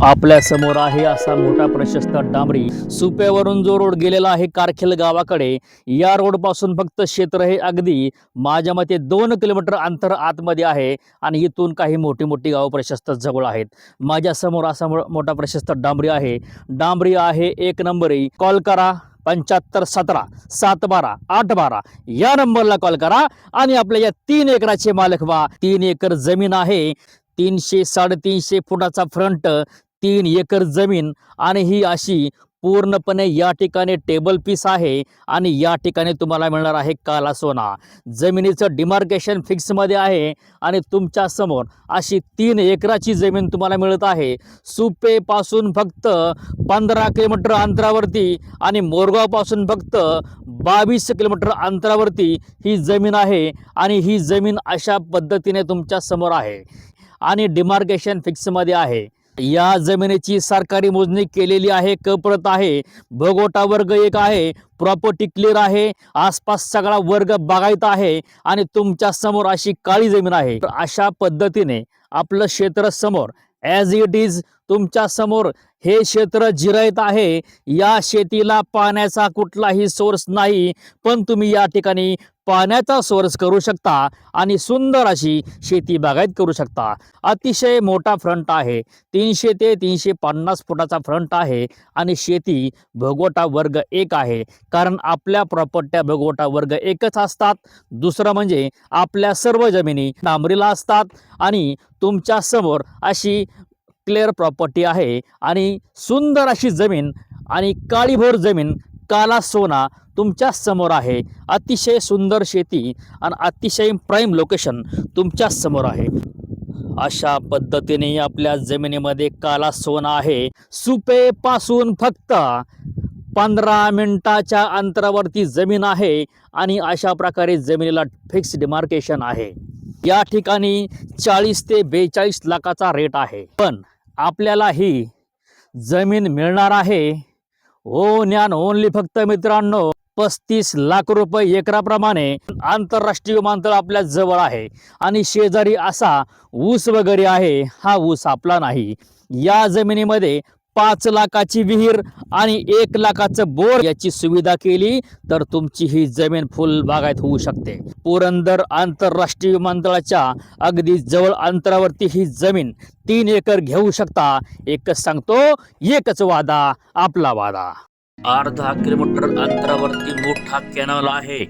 आपल्या समोर आहे असा मोठा प्रशस्त डांबरी सुप्यावरून जो रोड गेलेला आहे कारखेल गावाकडे। या रोड पासून फक्त क्षेत्र हे अगदी माझ्या मते 2 किलोमीटर अंतर आतमध्ये आहे आणि इथून काही मोठी मोठी गाव प्रशस्त जवळ आहेत। माझ्या समोर असा मोठा प्रशस्त डांबरी आहे 1 नंबरी। कॉल करा 7517 712 812 या नंबरला कॉल करा आणि आपल्या या 3 एकराचे मालक व्हा। 3 एकर जमीन आहे, 300 350 फुटाचा फ्रंट, 3 एकर जमीन आणि ही अशी पूर्णपणे या ठिकाणी टेबल पीस आहे आणि या ठिकाणी तुम्हाला मिळणार आहे काला सोना। जमिनीचं डिमार्केशन फिक्स मध्ये आहे आणि तुमच्या समोर अशी 3 एकराची जमीन तुम्हाला मिळत आहे। सुपे पासून फक्त 15 किलोमीटर अंतरावरती आणि मोरगाव पासून फक्त 22 किलोमीटर अंतरावरती ही जमीन आहे आणि ही जमीन अशा पद्धतीने तुमच्या समोर आहे आणि डिमार्केशन फिक्स मध्ये आहे। या जमिनीची सरकारी मोजणी केलेली आहे, कप्रत आहे, भगोटा वर्ग 1 आहे, प्रॉपर्टी क्लिअर आहे, आसपास सगळा वर्ग बागायत आहे आणि तुमच्या समोर अशी काळी जमीन आहे। अशा पद्धतीने आपलं क्षेत्र समोर ॲज इट इज तुमच्या समोर हे क्षेत्र जिरायत आहे। या शेतीला पाण्याचा कुठलाही सोर्स नाही, पण तुम्ही या ठिकाणी पाण्याचा सोर्स करू शकता आणि सुंदर अशी शेती बागायत करू शकता। अतिशय मोठा फ्रंट आहे, 300 ते 350 फुटाचा फ्रंट आहे आणि शेती भगोटा वर्ग 1 आहे, कारण आपल्या प्रॉपर्ट्या भगोटा वर्ग 1च असतात। दुसरं म्हणजे आपल्या सर्व जमिनी डांबरीला असतात आणि तुमच्या समोर अशी क्लिअर प्रॉपर्टी आहे आणि सुंदर अशी जमीन आणि काळीभोर जमीन, काला सोना तुमच्या समोर आहे। अतिशय सुंदर शेती आणि अतिशय प्राईम लोकेशन तुमच्या समोर आहे। अशा पद्धतीने आपल्या जमिनीमध्ये काला सोना आहे। सुपे पासून फक्त 15 मिनिटाच्या अंतरावरती जमीन आहे आणि अशा प्रकारे जमिनीला फिक्स डिमार्केशन आहे। या ठिकाणी 40 ते 42 लाखाचा रेट आहे, पण आपल्याला ही जमीन मिळणार आहे ओनली फक्त मित्रांनो 35 लाख रुपये एकराप्रमाणे। आंतरराष्ट्रीय विमानतळ आपल्या जवळ आहे आणि शेजारी असा ऊस वगैरे आहे। हा ऊस आपला नाही। या जमिनीमध्ये 5 लाखाची विहीर आणि 1 लाखाचं बोर याची सुविधा केली तर तुमची ही जमीन फुल बागायत होऊ शकते। पुरंदर आंतरराष्ट्रीय विमानतळाच्या अगदी जवळ अंतरावरती ही जमीन 3 एकर घेऊ शकता। एकच सांगतो, एकच वादा आपला वादा। अर्धा किलोमीटर अंतरावरती मोठा कॅनल आहे।